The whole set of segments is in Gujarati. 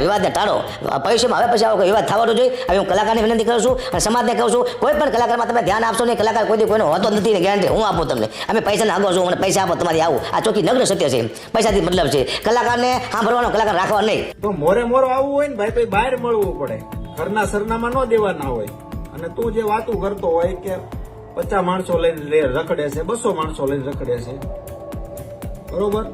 વિવાદને ટાળો, ભવિષ્યમાં હવે પછી આવો કોઈ વિવાદ થવાનો જોઈએ. હવે હું કલાકારને વિનંતી કરું છું અને સમાજને કહું છું, કોઈ પણ કલાકારમાં તમે ધ્યાન આપશો નહીં. કલાકાર કોઈ કોઈનો હોતો નથી ને ગેરંટી હું આપું તમને. અમે પૈસાને આગળ છું, મને પૈસા આપો તમારી આવું, આ ચોખ્ખી નગ્ન સત્ય છે. પૈસાથી મતલબ છે, કલાકારને સાંભળવાનો, કલાકાર રાખવા નહીં. તો મોરે મોરો આવવું હોય ને ભાઈ, પછી બહાર મળવું પડે, ઘરના સરનામા ન દેવાના હોય. અને તું જે વાતું કરતો હોય કે 50 માણસો લઈને રખડે છે, 200 માણસો લઈને રખડે છે, બરોબર,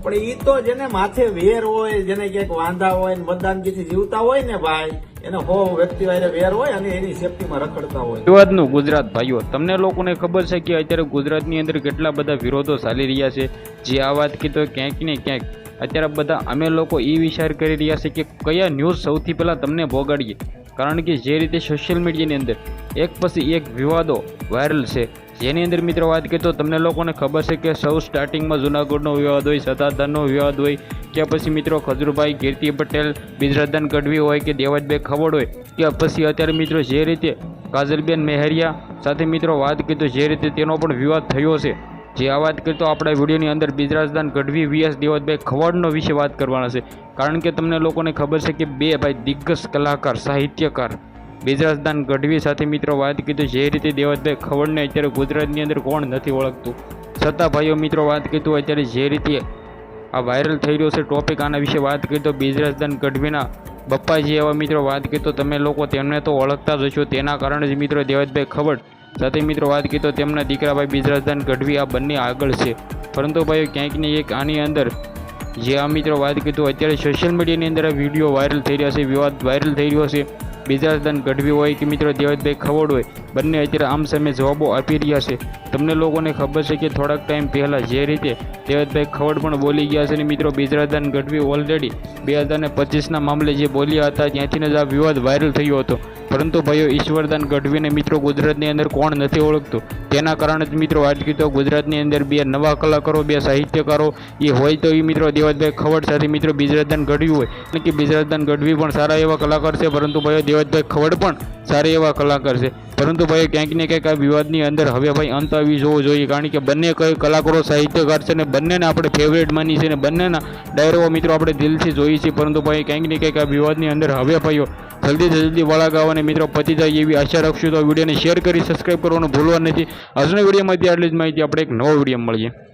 પણ ઈ તો જેને માથે વેર હોય, જેને ક્યાંક વાંધા હોય, મતદાનગીથી જીવતા હોય ને ભાઈ, એને 100 વ્યક્તિ વારે વેર હોય અને એની સેફટીમાં રખડતા હોય. વિવાદનું ગુજરાત ભાઈઓ, તમને લોકોને ખબર છે કે અત્યારે ગુજરાતની અંદર કેટલા બધા વિરોધો ચાલી રહ્યા છે. જે આ વાત કીધો ક્યાંક ને ક્યાંક અત્યારે બધા અમે લોકો એ વિચાર કરી રહ્યા છે કે કયા ન્યૂઝ સૌથી પહેલાં તમને ભોગાડીએ. કારણ કે જે રીતે સોશિયલ મીડિયાની અંદર એક પછી એક વિવાદો વાયરલ છે, જેની અંદર મિત્રો વાત કરીએ તો તમને લોકોને ખબર છે કે સૌ સ્ટાર્ટિંગમાં જૂનાગઢનો વિવાદ હોય, સત્તાધારનો વિવાદ હોય, કે પછી મિત્રો ખજૂરભાઈ, કીર્તિ પટેલ, બિજરાજદાન ગઢવી હોય કે દેવાજભાઈ ખવડ હોય, કે પછી અત્યારે મિત્રો જે રીતે કાજલબેન મેહરિયા સાથે મિત્રો વાત કરીએ તો જે રીતે તેનો પણ વિવાદ થયો છે. જે આ વાત કરીએ તો આપણા વિડીયોની અંદર બિજરાજદાન ગઢવી વીએસ દેવતભાઈ ખવડનો વિશે વાત કરવાના છે. કારણ કે તમને લોકોને ખબર છે કે બે ભાઈ દિગ્ગજ કલાકાર, સાહિત્યકાર બિજરાજદાન ગઢવી સાથે મિત્રો વાત કરીએ તો જે રીતે દેવતભાઈ ખવડને અત્યારે ગુજરાતની અંદર કોણ નથી ઓળખતું. છતાં ભાઈઓ મિત્રો વાત કરીએ તો અત્યારે જે રીતે આ વાયરલ થઈ રહ્યો છે ટોપિક, આના વિશે વાત કરીએ તો બિજરાજદાન ગઢવીના બપ્પાજી એવા મિત્રો વાત કરીએ તો તમે લોકો તેમને તો ઓળખતા જ હશો. તેના કારણે જ મિત્રો દેવતભાઈ ખવડ સાથે મિત્રો વાત કરીએ તો તેમના દીકરાભાઈ બિજરાજદાન ગઢવી આ બંને આગળ છે. પરંતુ ભાઈઓ ક્યાંક ને એક આની અંદર જે આ મિત્રો વાત કરીએ તો અત્યારે સોશિયલ મીડિયાની અંદર આ વિડીયો વાયરલ થઈ રહ્યા છે, વિવાદ વાયરલ થઈ રહ્યો છે. બિજરાજદાન ગઢવી હોય કે મિત્રો દેવતભાઈ ખવડ હોય, બંને અત્યારે આમ સામે જવાબો આપી રહ્યા છે. તમને લોકોને ખબર છે કે થોડાક ટાઈમ પહેલાં જે રીતે દેવતભાઈ ખવડ પણ બોલી ગયા છે અને મિત્રો બિજરાજદાન ગઢવી ઓલરેડી 2025ના મામલે જે બોલ્યા હતા ત્યાંથી જ આ વિવાદ વાયરલ થયો હતો. પરંતુ ભાઈઓ ઈશ્વરદાન ગઢવીને મિત્રો ગુજરાતની અંદર કોણ નથી ઓળખતું. તેના કારણે જ મિત્રો વાત કરીએ તો ગુજરાતની અંદર બે નવા કલાકારો, બે સાહિત્યકારો એ હોય તો એ મિત્રો દેવતભાઈ ખવડ સાથે મિત્રો બિજરાજદાન ગઢવી હોય, એટલે કે બિજરાજદાન ગઢવી પણ સારા એવા કલાકાર છે, પરંતુ ભાઈઓ દેવતભાઈ ખવડ પણ સારા એવા કલાકાર છે. પરંતુ ભાઈ ક્યાંક ને ક્યાંક આ વિવાદની અંદર હવે ભાઈ અંત આવી જવો જોઈએ. કારણ કે બંને કઈ કલાકારો, સાહિત્યકાર છે ને બંનેને આપણે ફેવરેટ માની છે ને બંનેના ડાયરો મિત્રો આપણે દિલથી જોઈએ છીએ. પરંતુ ભાઈ ક્યાંક ને ક્યાંક આ વિવાદની અંદર હવે ભાઈઓ જલ્દી વળાગાવાને મિત્રો પતી જાય એવી આશા રાખશું. તો વિડીયોને શેર કરી સબસ્ક્રાઈબ કરવાનું ભૂલવા નથી. આજના વિડીયોમાંથી આટલી જ માહિતી, આપણે એક નવો વિડીયો મળીએ.